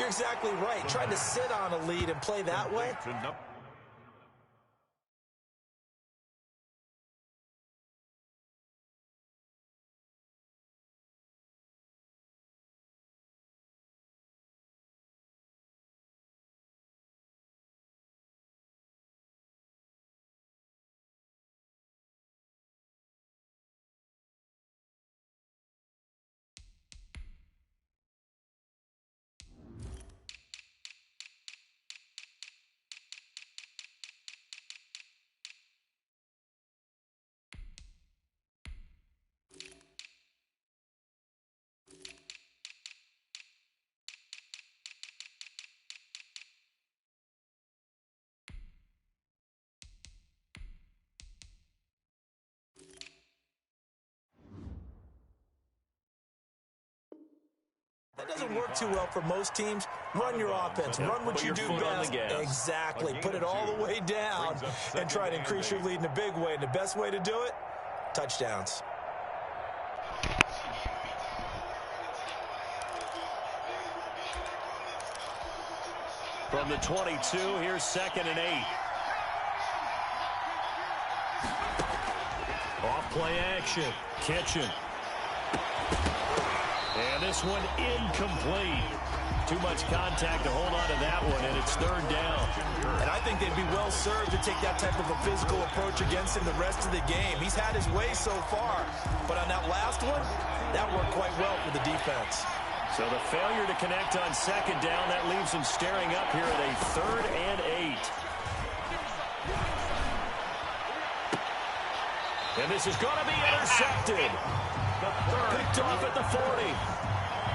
You're exactly right. Trying to sit on a lead and play that way. That doesn't work too well for most teams. Run your offense. Run what you do best. Exactly. Put it all the way down and try to increase your lead in a big way. And the best way to do it, touchdowns. From the 22, here's 2nd and 8. Off play action. Kitchen. And this one incomplete. Too much contact to hold on to that one, and it's 3rd down. And I think they'd be well served to take that type of a physical approach against him the rest of the game. He's had his way so far, but on that last one, that worked quite well for the defense. So the failure to connect on 2nd down, that leaves him staring up here at a 3rd and 8. And this is going to be intercepted. Picked off at the 40.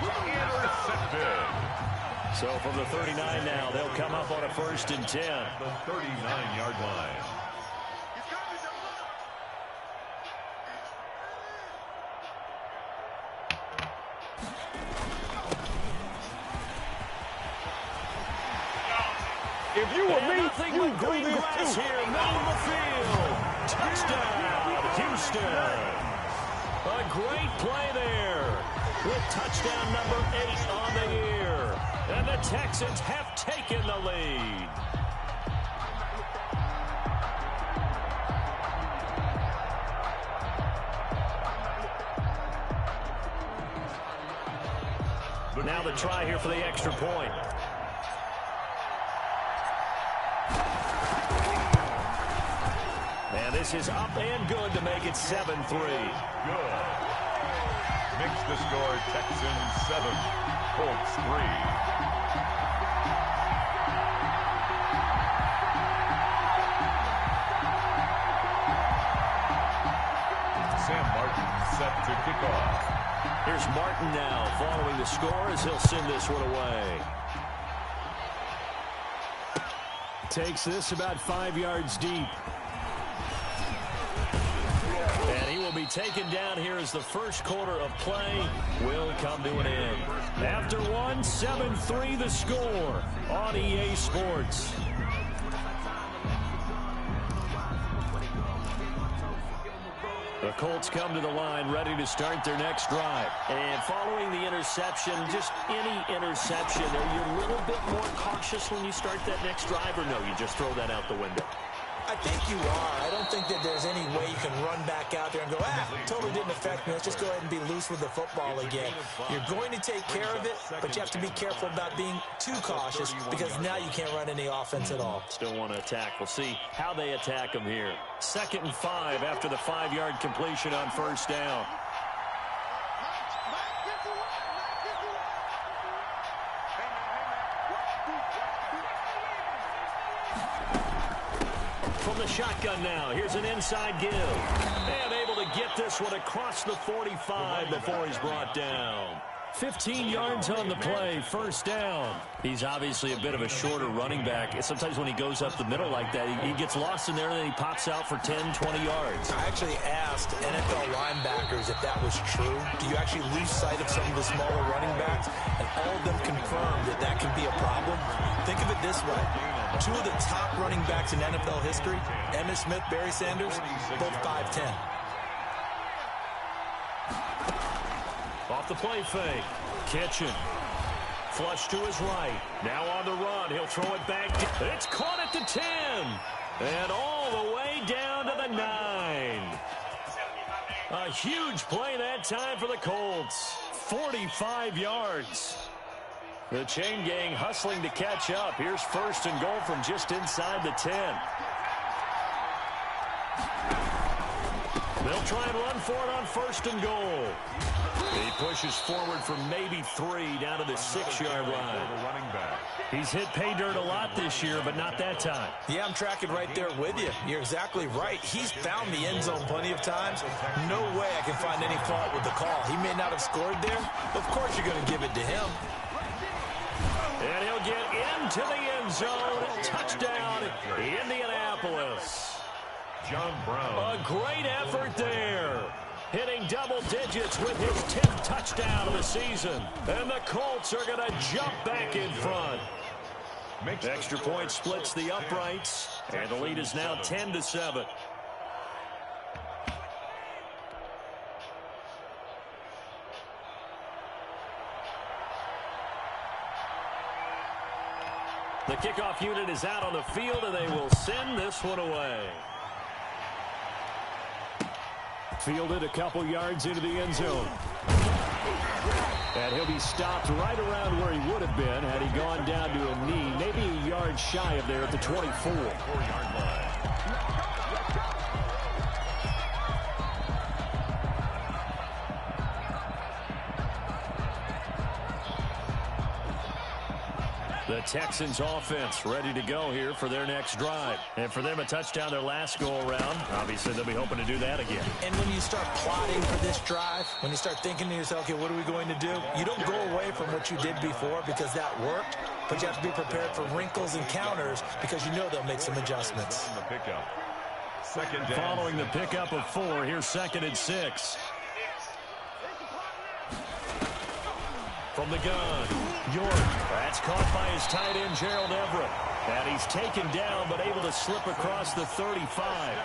Intercepted. So from the 39 now, they'll come up on a 1st and 10. The 39-yard line. If you were me, you green grass here, middle of the field. Touchdown, Houston. A great play there with touchdown number 8 on the year. And the Texans have taken the lead. Now the try here for the extra point. And this is up and good to make it 7-3. Good. Makes the score Texans 7, Colts 3. Sam Martin set to kick off. Here's Martin now following the score as he'll send this one away. Takes this about 5 yards deep. And he will be taken down here as the first quarter of play will come to an end. After one, 7-3 the score on EA Sports. The Colts come to the line ready to start their next drive. And following the interception, just any interception, are you a little bit more cautious when you start that next drive, or no, you just throw that out the window? I think you are. I don't think that there's any way you can run back out there and go, totally didn't affect me. Let's just go ahead and be loose with the football again. You're going to take care of it, but you have to be careful about being too cautious because now you can't run any offense at all. Still want to attack. We'll see how they attack them here. 2nd and 5 after the 5-yard completion on 1st down. From the shotgun now, here's an inside give. And able to get this one across the 45 before he's brought down. 15 yards on the play, 1st down. He's obviously a bit of a shorter running back. Sometimes when he goes up the middle like that, he gets lost in there and then he pops out for 10, 20 yards. I actually asked NFL linebackers if that was true. Do you actually lose sight of some of the smaller running backs? And all of them confirmed that that can be a problem. Think of it this way. 2 of the top running backs in NFL history, Emmitt Smith, Barry Sanders, both 5'10". Off the play fake. Kitchen. Flush to his right. Now on the run. He'll throw it back. It's caught at the 10. And all the way down to the 9. A huge play that time for the Colts. 45 yards. The chain gang hustling to catch up. Here's first and goal from just inside the 10. They'll try and run for it on first and goal. He pushes forward from maybe 3 down to the 6-yard line. He's hit pay dirt a lot this year, but not that time. Yeah, I'm tracking right there with you. You're exactly right. He's found the end zone plenty of times. No way I can find any fault with the call. He may not have scored there, but of course you're going to give it to him. And he'll get into the end zone. Touchdown, Indianapolis. John Brown. A great effort there. Hitting double digits with his 10th touchdown of the season. And the Colts are going to jump back in front. Extra point splits the uprights. And the lead is now 10-7. The kickoff unit is out on the field, and they will send this one away. Fielded a couple yards into the end zone. And he'll be stopped right around where he would have been had he gone down to a knee, maybe a yard shy of there at the 24. 4-yard line. The Texans offense ready to go here for their next drive. And for them, a touchdown their last go-around. Obviously, they'll be hoping to do that again. And when you start plotting for this drive, when you start thinking to yourself, okay, what are we going to do? You don't go away from what you did before because that worked, but you have to be prepared for wrinkles and counters because you know they'll make some adjustments. The pickup. Second down. Following the pickup of 4, here's 2nd and 6. From the gun, York. That's caught by his tight end, Gerald Everett. And he's taken down, but able to slip across the 35.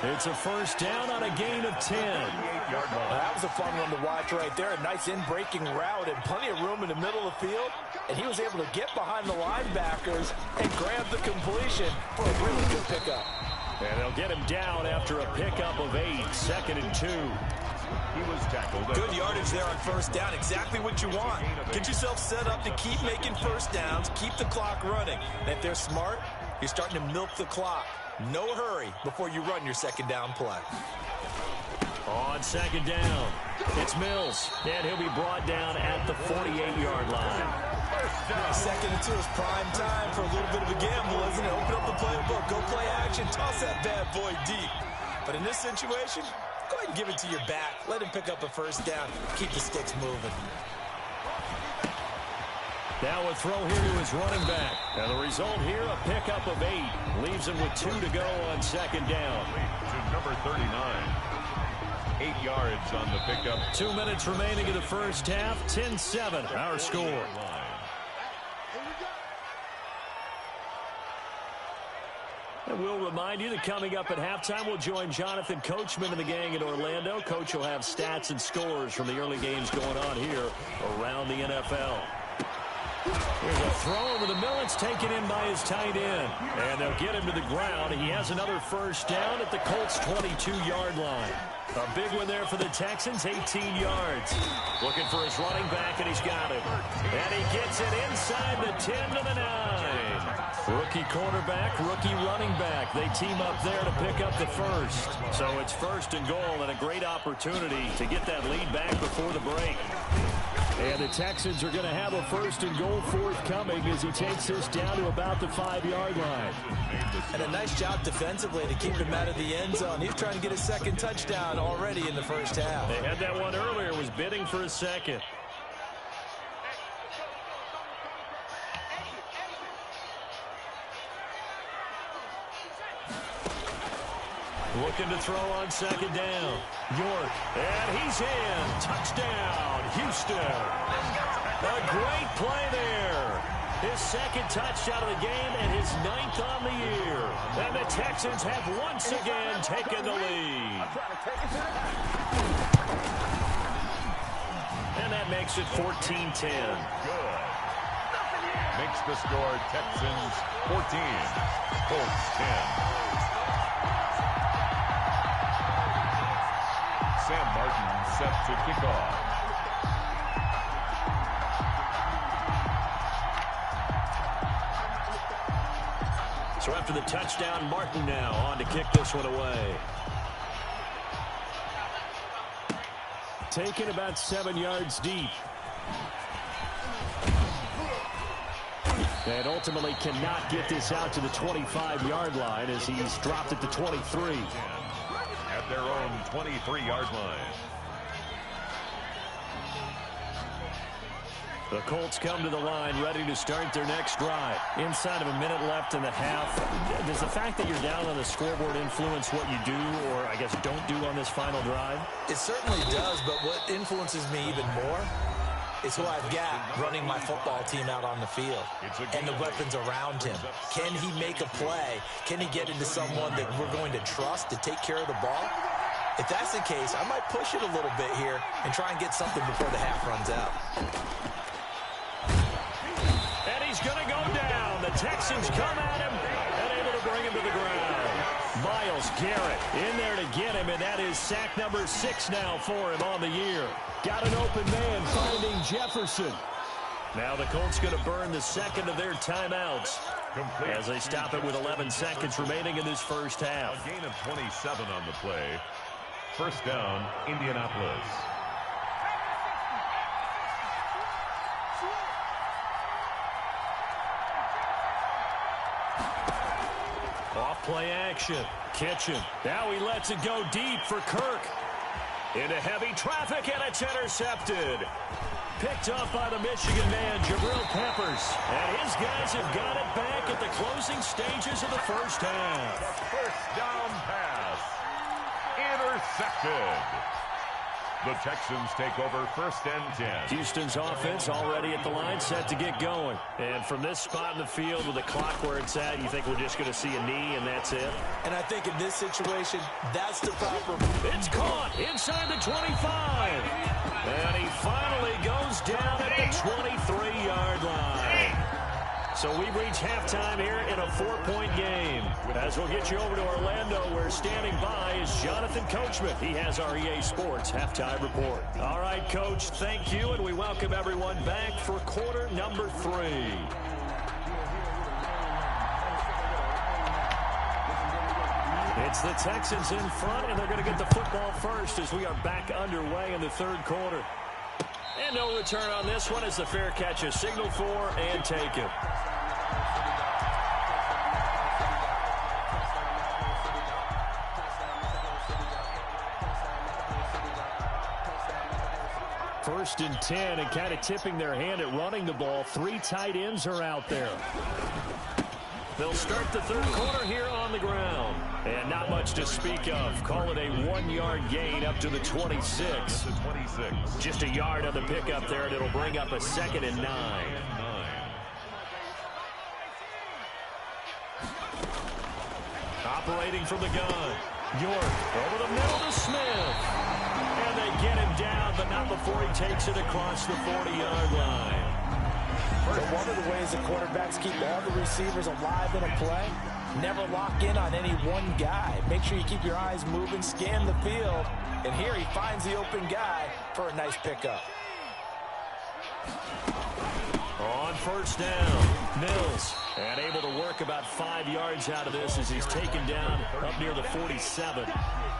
It's a first down on a gain of 10. That was a fun one to watch right there. A nice in-breaking route and plenty of room in the middle of the field. And he was able to get behind the linebackers and grab the completion for a really good pickup. And they'll get him down after a pickup of 8, 2nd and 2. He was tackled. Good yardage there on first down. Exactly what you want. Get yourself set up to keep making first downs, keep the clock running. And if they're smart, you're starting to milk the clock. No hurry before you run your second down play. On second down, it's Mills. And he'll be brought down at the 48-yard line. Second and 2 is prime time for a little bit of a gamble, isn't it? Open up the playbook, go play action, toss that bad boy deep. But in this situation, go ahead and give it to your back. Let him pick up a first down. Keep the sticks moving. Now a throw here to his running back. And the result here, a pickup of 8. Leaves him with 2 to go on second down. To number 39. 8 yards on the pickup. 2 minutes remaining in the first half. 10-7, our score. And we'll remind you that coming up at halftime, we'll join Jonathan Coachman and the gang in Orlando. Coach will have stats and scores from the early games going on here around the NFL. Here's a throw over the middle. It's taken in by his tight end. And they'll get him to the ground. He has another first down at the Colts' 22-yard line. A big one there for the Texans, 18 yards. Looking for his running back, and he's got it. And he gets it inside the 10 to the 9. Rookie quarterback, rookie running back. They team up there to pick up the first. So it's first and goal and a great opportunity to get that lead back before the break. And the Texans are going to have a first and goal forthcoming as he takes this down to about the 5-yard line. And a nice job defensively to keep him out of the end zone. He's trying to get his second touchdown already in the first half. They had that one earlier, was bidding for a second. Looking to throw on second down. York, and he's in. Touchdown, Houston. A great play there. His second touchdown of the game and his 9th on the year. And the Texans have once again taken the lead. And that makes it 14-10. makes the score Texans 14, Colts 10. Sam Martin set to kick off. So after the touchdown, Martin now on to kick this one away. Taken about 7 yards deep. And ultimately cannot get this out to the 25-yard line as he's dropped it to 23. At their own 23-yard line. The Colts come to the line ready to start their next drive. Inside of a minute left in the half. Does the fact that you're down on the scoreboard influence what you do, or I guess don't do on this final drive? It certainly does, but what influences me even more is who I've got running my football team out on the field and the weapons around him. Can he make a play? Can he get into someone that we're going to trust to take care of the ball? If that's the case, I might push it a little bit here and try and get something before the half runs out. And he's going to go down. The Texans come at him and able to bring him to the ground. Myles Garrett in there to get him, and that is sack number 6 now for him on the year. Got an open man finding Jefferson. Now the Colts going to burn the second of their timeouts as they stop it with 11 seconds remaining in this first half. A gain of 27 on the play. First down, Indianapolis. Off play action. Kitchen. Now he lets it go deep for Kirk. Into heavy traffic, and it's intercepted. Picked up by the Michigan man, Jabril Peppers. And his guys have got it back at the closing stages of the first half. The first down pass. Intercepted. The Texans take over first and 10. Houston's offense already at the line, set to get going. And from this spot in the field with the clock where it's at, you think we're just going to see a knee and that's it? And I think in this situation, that's the proper... It's caught inside the 25. And he finally goes down at the 23-yard line. So we reach halftime here in a 4-point game. As we'll get you over to Orlando, where standing by is Jonathan Coachman. He has our EA Sports halftime report. All right, Coach, thank you, and we welcome everyone back for quarter number 3. It's the Texans in front, and they're going to get the football first as we are back underway in the third quarter. And no return on this one as the fair catch is signaled for and taken. First and 10, and kind of tipping their hand at running the ball. 3 tight ends are out there. They'll start the third quarter here on the ground. And not much to speak of. Call it a 1-yard gain up to the 26. Just a yard on the pickup there, and it'll bring up a 2nd and 9. Operating from the gun. York over the middle to Smith. And they get him down, but not before he takes it across the 40-yard line. So one of the ways the quarterbacks keep all the receivers alive in a play, never lock in on any one guy. Make sure you keep your eyes moving, scan the field. And here he finds the open guy for a nice pickup. On first down, Mills. And able to work about 5 yards out of this as he's taken down up near the 47.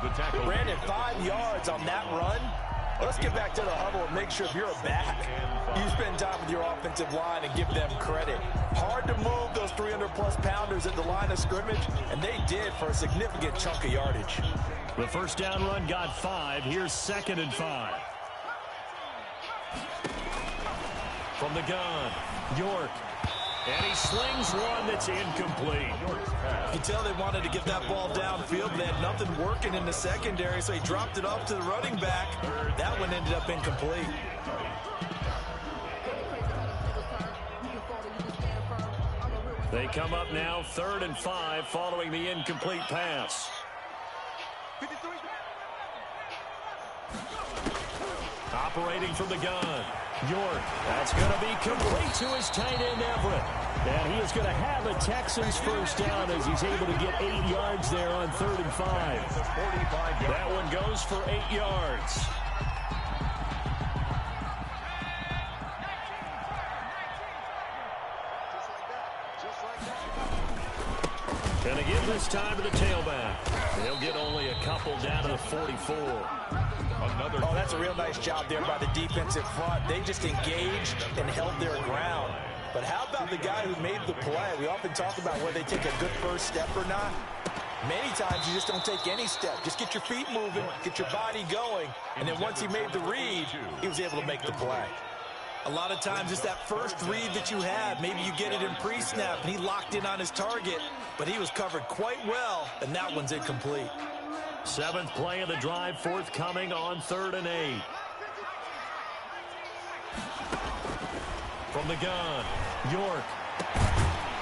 The tackle. Brandon, 5 yards on that run. Let's get back to the huddle and make sure if you're a back, you spend time with your offensive line and give them credit. Hard to move those 300-plus pounders at the line of scrimmage, and they did for a significant chunk of yardage. The first down run got 5. Here's 2nd and 5. From the gun, York. And he slings one that's incomplete. You can tell they wanted to get that ball downfield, but they had nothing working in the secondary, so he dropped it off to the running back. That one ended up incomplete. They come up now 3rd and 5 following the incomplete pass. Operating from the gun, York, that's going to be complete to his tight end, Everett. And he is going to have a Texans first down as he's able to get 8 yards there on 3rd and 5. That one goes for 8 yards. Going to give this time to the tailback. They'll get only a couple down to the 44. Oh, that's a real nice job there by the defensive front. They just engaged and held their ground. But how about the guy who made the play? We often talk about whether they take a good first step or not. Many times you just don't take any step. Just get your feet moving, get your body going, and then once he made the read, he was able to make the play. A lot of times it's that first read that you have. Maybe you get it in pre-snap, and he locked in on his target, but he was covered quite well, and that one's incomplete. 7th play of the drive, forthcoming on 3rd and 8. From the gun, York.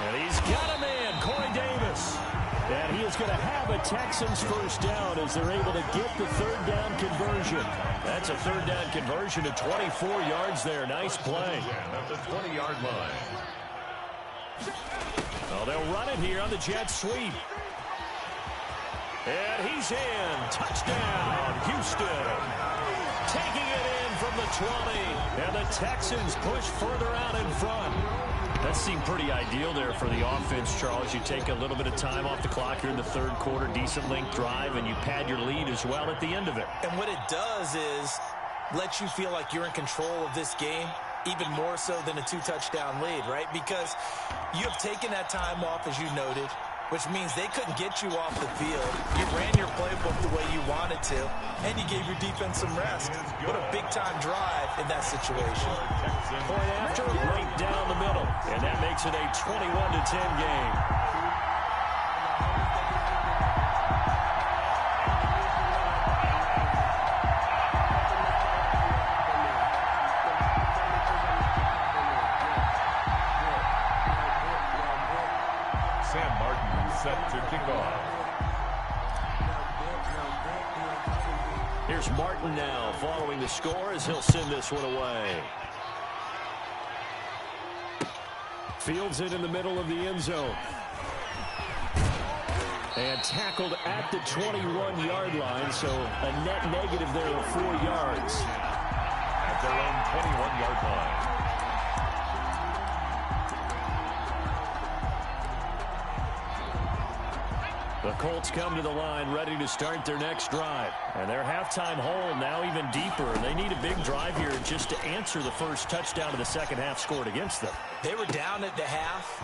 And he's got a man, Corey Davis. And he is going to have a Texans first down as they're able to get the 3rd down conversion. That's a 3rd down conversion to 24 yards there. Nice play. At the 20-yard line. Well, they'll run it here on the jet sweep. And he's in. Touchdown, Houston. Taking it in from the 20. And the Texans push further out in front. That seemed pretty ideal there for the offense, Charles. You take a little bit of time off the clock here in the 3rd quarter, decent length drive, and you pad your lead as well at the end of it. And what it does is let you feel like you're in control of this game, even more so than a 2-touchdown lead, right? Because you have taken that time off, as you noted, which means they couldn't get you off the field. You ran your playbook the way you wanted to, and you gave your defense some rest. What a big-time drive in that situation. Point after, right down the middle, and that makes it a 21-10 game. Set to kick off. Here's Martin now following the score as he'll send this one away. Fields it in the middle of the end zone. And tackled at the 21-yard line, so a net negative there of 4 yards. At their own 21-yard line. The Colts come to the line ready to start their next drive. And their halftime hole now even deeper. They need a big drive here just to answer the first touchdown of the second half scored against them. They were down at the half.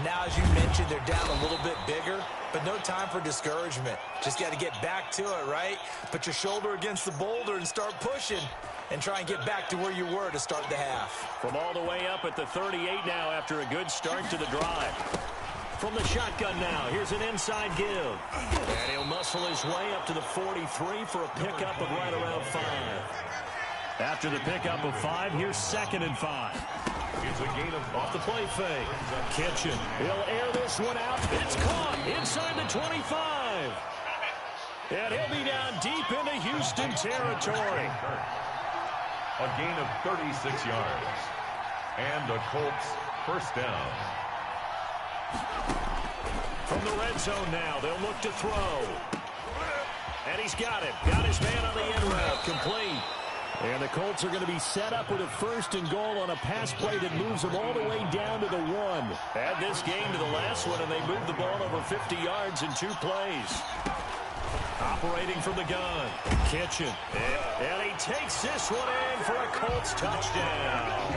Now, as you mentioned, they're down a little bit bigger, but no time for discouragement. Just got to get back to it, right? Put your shoulder against the boulder and start pushing and try and get back to where you were to start the half. From all the way up at the 38 now after a good start to the drive. From the shotgun now, here's an inside give. And he'll muscle his way up to the 43 for a pickup of right around 5. After the pickup of 5, here's 2nd and 5. It's a gain of off the play fake. Kitchen, he'll air this one out. It's caught inside the 25. And he'll be down deep into Houston territory. A gain of 36 yards. And the Colts first down. From the red zone now, they'll look to throw. And he's got it. Got his man on the end route. Complete. And the Colts are going to be set up with a 1st and goal on a pass play that moves them all the way down to the 1. Add this game to the last one, and they moved the ball over 50 yards in 2 plays. Operating from the gun. Kitchen. And he takes this one in for a Colts touchdown.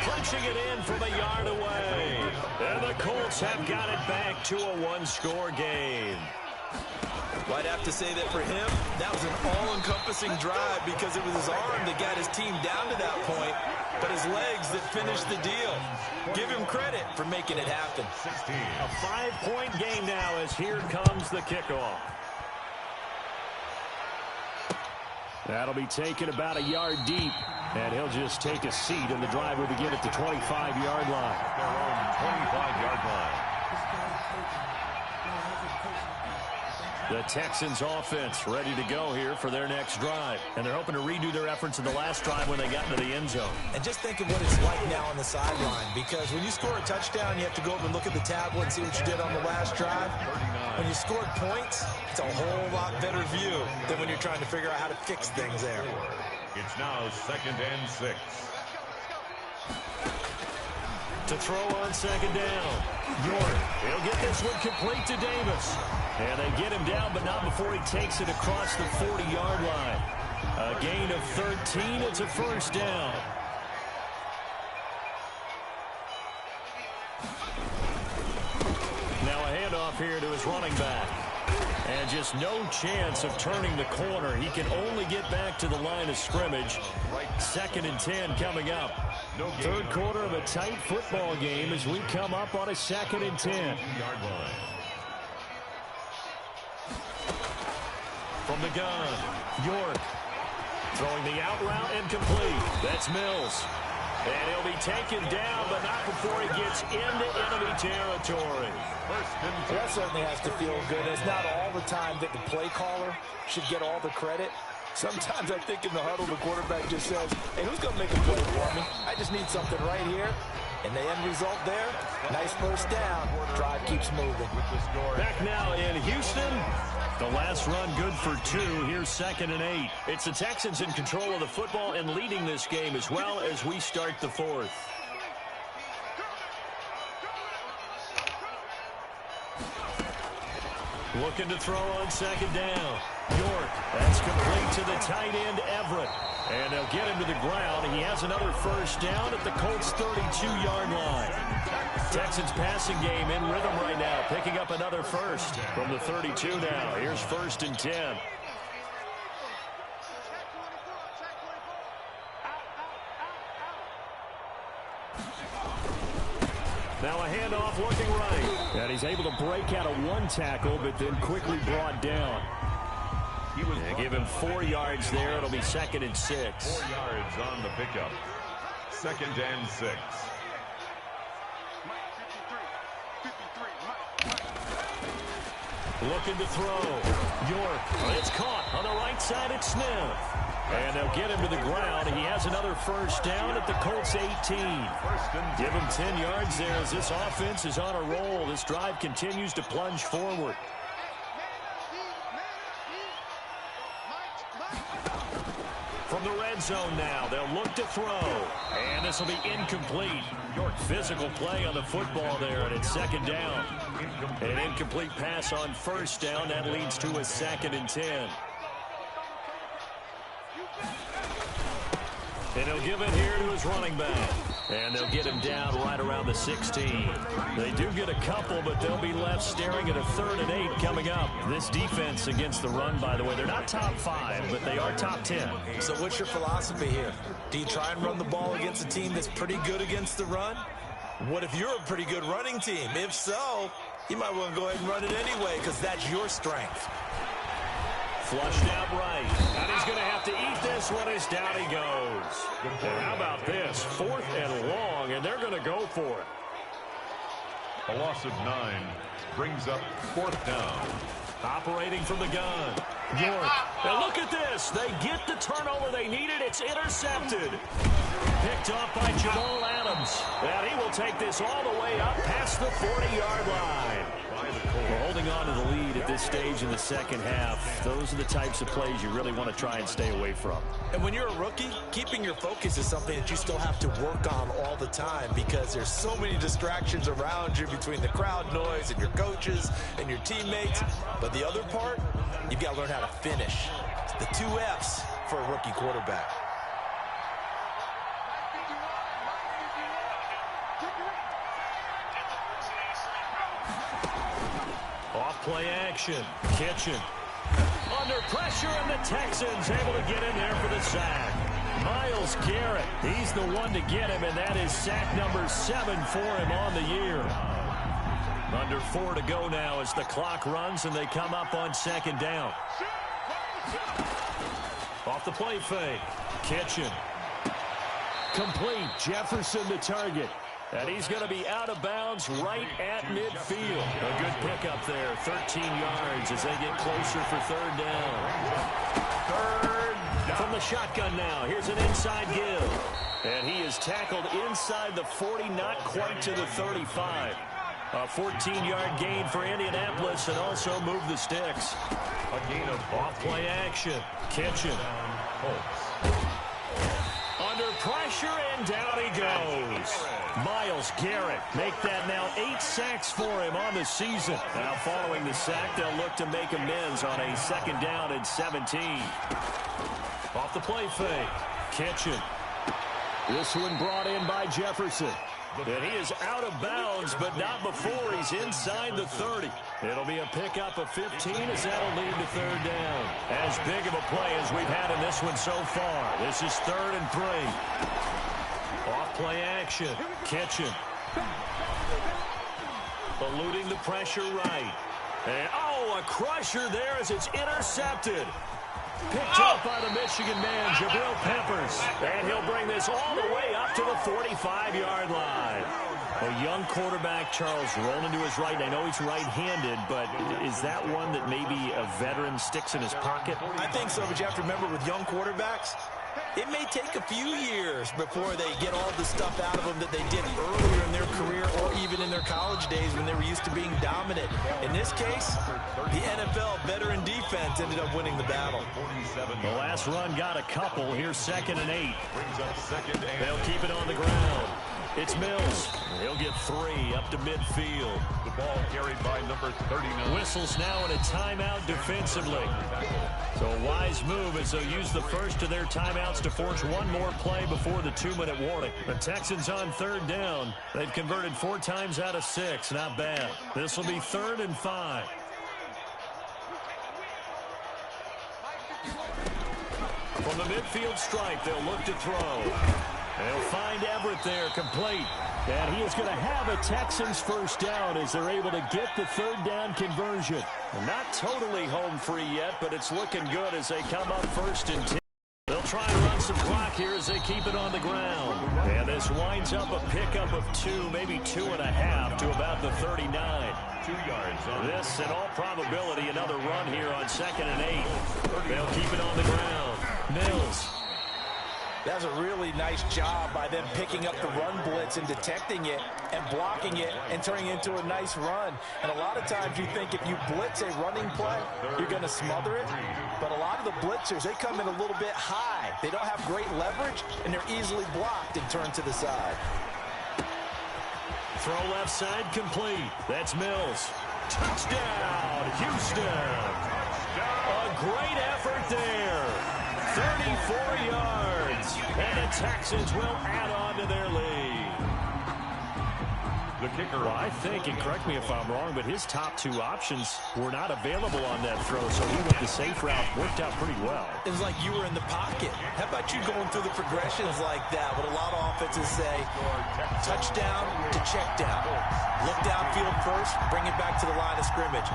Punching it in from a yard away. And the Colts have got it back to a 1-score game. Well, I'd have to say that for him, that was an all-encompassing drive because it was his arm that got his team down to that point, but his legs that finished the deal. Give him credit for making it happen. A 5-point game now as here comes the kickoff. That'll be taken about a yard deep, and he'll just take a seat, and the drive will begin at the 25-yard line. Their own 25-yard line. The Texans offense ready to go here for their next drive. And they're hoping to redo their efforts in the last drive when they got into the end zone. And just think of what it's like now on the sideline, because when you score a touchdown, you have to go over and look at the tablet and see what you did on the last drive. When you scored points, it's a whole lot better view than when you're trying to figure out how to fix things there. It's now 2nd and 6. To throw on 2nd down. York, he'll get this one complete to Davis. And they get him down, but not before he takes it across the 40-yard line. A gain of 13. It's a 1st down. Now a handoff here to his running back. And just no chance of turning the corner. He can only get back to the line of scrimmage. 2nd and 10 coming up. Third quarter of a tight football game as we come up on a 2nd and 10. From the gun, York throwing the out route incomplete. That's Mills. And he'll be taken down, but not before he gets into enemy territory. That certainly has to feel good. It's not all the time that the play caller should get all the credit. Sometimes I think in the huddle, the quarterback just says, hey, who's going to make a play for me? I just need something right here. And the end result there, nice 1st down. Drive keeps moving. Back now in Houston. The last run good for 2. Here's 2nd and 8. It's the Texans in control of the football and leading this game as well as we start the 4th. Looking to throw on 2nd down. York, that's complete to the tight end, Everett. And they'll get him to the ground. He has another 1st down at the Colts' 32-yard line. Texans passing game in rhythm right now, picking up another 1st from the 32 now. Here's 1st and 10. Now a handoff looking right. And he's able to break out of 1 tackle, but then quickly brought down. Give him 4 yards there. It'll be 2nd and 6. 4 yards on the pickup. 2nd and 6. Looking to throw. York. It's caught on the right side at Smith. And they'll get him to the ground. He has another 1st down at the Colts 18. Give him 10 yards there as this offense is on a roll. This drive continues to plunge forward. From the red zone now, they'll look to throw. And this will be incomplete. York physical play on the football there, and it's 2nd down. An incomplete pass on 1st down. That leads to a 2nd and 10. And he'll give it here to his running back. And they'll get him down right around the 16. They do get a couple, but they'll be left staring at a 3rd and 8 coming up. This defense against the run, by the way, they're not top 5, but they are top 10. So what's your philosophy here? Do you try and run the ball against a team that's pretty good against the run? What if you're a pretty good running team? If so, you might want to go ahead and run it anyway because that's your strength. Flushed out right. And he's going to have to eat this one as down he goes. And how about this? 4th and long, and they're going to go for it. A loss of 9 brings up 4th down. Operating from the gun. York. Now look at this. They get the turnover they needed. It's intercepted. Picked off by Jamal Adams. And he will take this all the way up past the 40-yard line. We're holding on to the lead at this stage in the 2nd half. Those are the types of plays you really want to try and stay away from. And when you're a rookie, keeping your focus is something that you still have to work on all the time because there's so many distractions around you between the crowd noise and your coaches and your teammates. But the other part, you've got to learn how to finish. It's the 2 F's for a rookie quarterback. Play action. Kitchen. Under pressure, and the Texans able to get in there for the sack. Myles Garrett, he's the one to get him, and that is sack number 7 for him on the year. Under 4 to go now as the clock runs, and they come up on 2nd down. Off the play fake. Kitchen. Complete. Jefferson the target. And he's going to be out of bounds right at midfield. A good pickup there, 13 yards as they get closer for third down. From the shotgun now, here's an inside give. And he is tackled inside the 40, not quite to the 35. A 14-yard gain for Indianapolis and also move the sticks. A gain of off-play action. Kitchen. Under pressure, and down he goes. Myles Garrett make that now 8 sacks for him on the season. Now following the sack, they'll look to make amends on a 2nd down and 17. Off the play fake. Kitchen. This one brought in by Jefferson. And he is out of bounds, but not before he's inside the 30. It'll be a pickup of 15 as that'll lead to third down. As big of a play as we've had in this one so far. This is 3rd and 3. Off-play action. Kitchen. Eluding the pressure right. And, a crusher there as it's intercepted. Picked up by the Michigan man, Jabril Peppers. And he'll bring this all the way up to the 45-yard line. A young quarterback, Charles, rolling to his right. I know he's right-handed, but is that one that maybe a veteran sticks in his pocket? I think so, but you have to remember with young quarterbacks, it may take a few years before they get all the stuff out of them that they did earlier in their career or even in their college days when they were used to being dominant. In this case, the NFL veteran defense ended up winning the battle. The last run got a couple. Here's 2nd and 8. They'll keep it on the ground. It's Mills. He'll get 3 up to midfield. The ball carried by number 39. Whistles now in a timeout defensively. So a wise move as they'll use the first of their timeouts to force one more play before the 2-minute warning. The Texans on 3rd down. They've converted 4 times out of 6. Not bad. This will be 3rd and 5. From the midfield stripe, they'll look to throw. They'll find Everett there, complete. And he is going to have a Texans 1st down as they're able to get the 3rd down conversion. Not totally home free yet, but it's looking good as they come up 1st and 10. They'll try and run some clock here as they keep it on the ground. And this winds up a pickup of 2, maybe 2.5 to about the 39. 2 yards on this, in all probability, another run here on 2nd and 8. They'll keep it on the ground. Mills. That's a really nice job by them picking up the run blitz and detecting it and blocking it and turning it into a nice run. And a lot of times you think if you blitz a running play, you're going to smother it. But a lot of the blitzers, they come in a little bit high. They don't have great leverage, and they're easily blocked and turned to the side. Throw left side complete. That's Mills. Touchdown, Houston. A great effort there. 34 yards. And the Texans will add on to their lead. The kicker. Well, I think, and correct me if I'm wrong, but his top 2 options were not available on that throw, so he went the safe route. Worked out pretty well. It was like you were in the pocket. How about you going through the progressions like that? What a lot of offenses say, touchdown to check down. Look downfield first, bring it back to the line of scrimmage.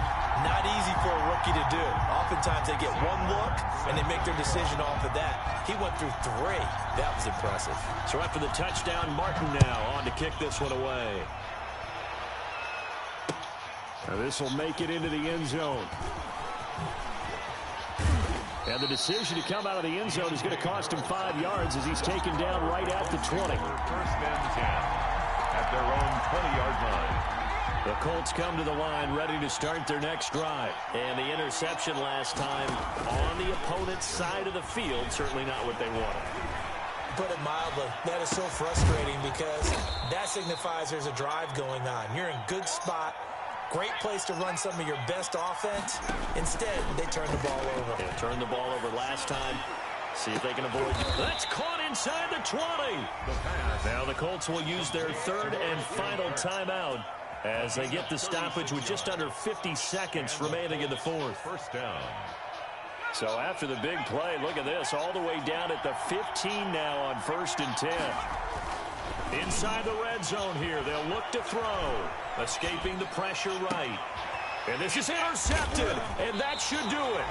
Not easy for a rookie to do. Oftentimes they get one look, and they make their decision off of that. He went through 3. That was impressive. So after the touchdown, Martin now on to kick this one away. Now this will make it into the end zone. And the decision to come out of the end zone is going to cost him 5 yards as he's taken down right at the 20. 1st and 10 at their own 20-yard line. The Colts come to the line ready to start their next drive. And the interception last time on the opponent's side of the field, certainly not what they wanted. Put it mildly, that is so frustrating because that signifies there's a drive going on. You're in good spot. Great place to run some of your best offense. Instead, they turn the ball over. Yeah, turned the ball over last time. See if they can avoid. That's caught inside the 20. Now the Colts will use their 3rd and final timeout as they get the stoppage with just under 50 seconds remaining in the 4th. 1st down. So after the big play, look at this, all the way down at the 15 now on 1st and 10. Inside the red zone here, they'll look to throw. Escaping the pressure right. And this is intercepted, and that should do it.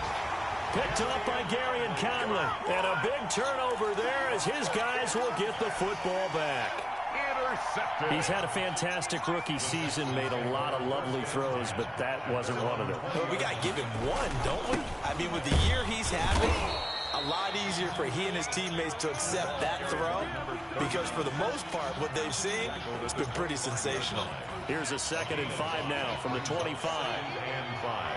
Picked up by Gary and Conley. And a big turnover there as his guys will get the football back. intercepted. He's had a fantastic rookie season, made a lot of lovely throws, but that wasn't one of them. Well, we got to give him one, don't we? I mean, with the year he's having, a lot easier for he and his teammates to accept that throw, because for the most part, what they've seen, it's been pretty sensational. Here's a 2nd and 5 now from the 25. 2nd and 5.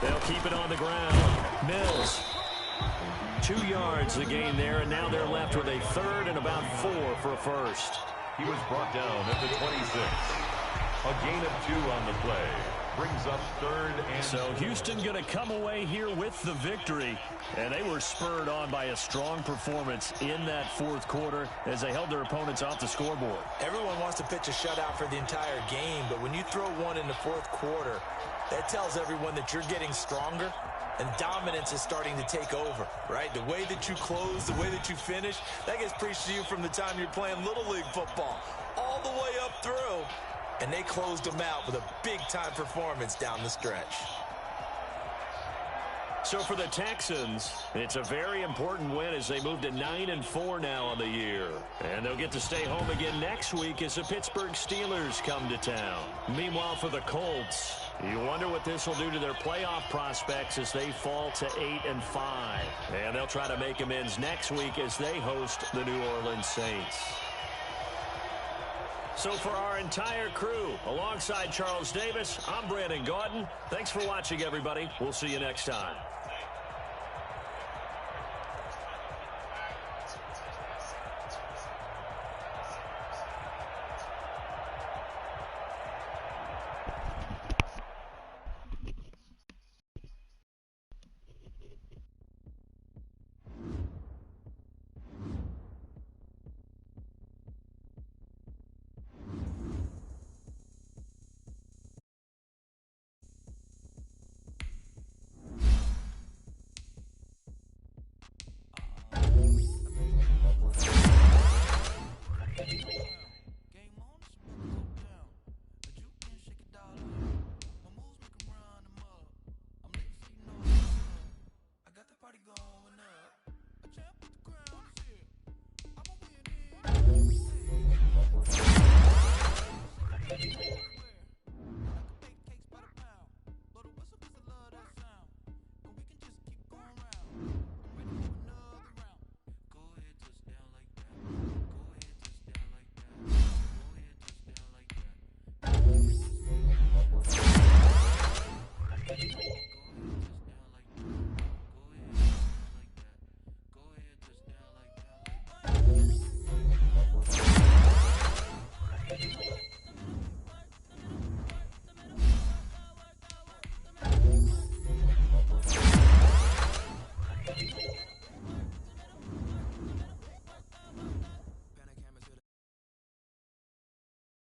They'll keep it on the ground. Mills. 2 yards the gain there, and now they're left with a 3rd and about 4 for a first. He was brought down at the 26. A gain of 2 on the play. Brings up 3rd and So Houston going to come away here with the victory, and they were spurred on by a strong performance in that 4th quarter as they held their opponents off the scoreboard. Everyone wants to pitch a shutout for the entire game, but when you throw one in the 4th quarter, that tells everyone that you're getting stronger and dominance is starting to take over, right? The way that you close, the way that you finish, that gets preached to you from the time you're playing Little League football all the way up through. And they closed them out with a big-time performance down the stretch. So for the Texans, it's a very important win as they move to 9-4 now on the year. And they'll get to stay home again next week as the Pittsburgh Steelers come to town. Meanwhile, for the Colts, you wonder what this will do to their playoff prospects as they fall to 8-5. And they'll try to make amends next week as they host the New Orleans Saints. So for our entire crew, alongside Charles Davis, I'm Brandon Gaudin. Thanks for watching, everybody. We'll see you next time.